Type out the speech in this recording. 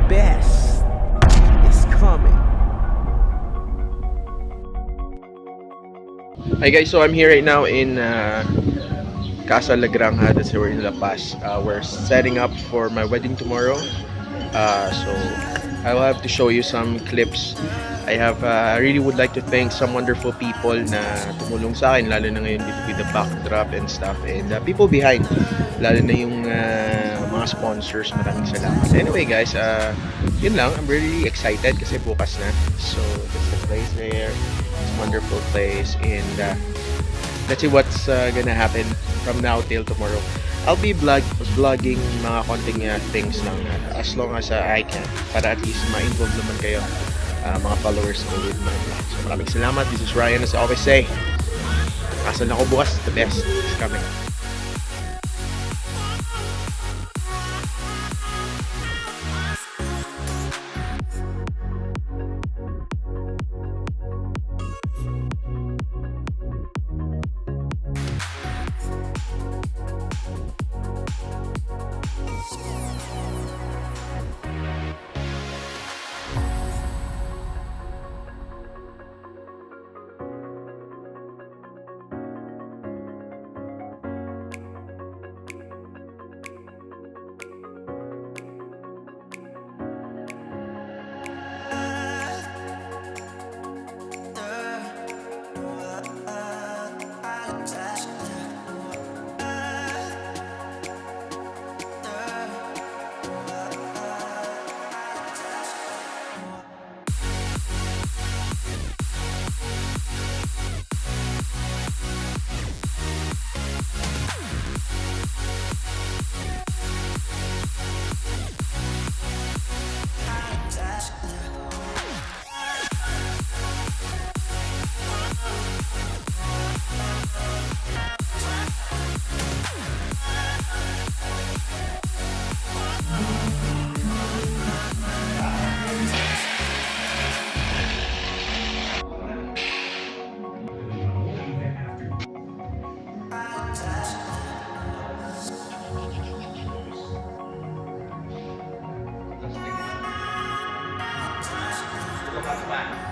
best is coming. Hi guys, so I'm here right now in Casa La Granja. That's where in La Paz. We're setting up for my wedding tomorrow. So I will have to show you some clips. I really would like to thank some wonderful people na tumulong sa akin, lalo na ngayon dito with the backdrop and stuff, and people behind, lalo na yung mga sponsors. Maraming salamat. Anyway guys, yun lang. I'm really excited kasi bukas na. So that's the place there. It's a wonderful place, and let's see what's gonna happen from now till tomorrow. I'll be vlogging mga konting things lang as long as I can, para at least ma-involve naman kayo, mga followers ko with my vlog. So maraming salamat. This is Ryan, as I always say. Kasal na ako bukas. The best is coming. Come on.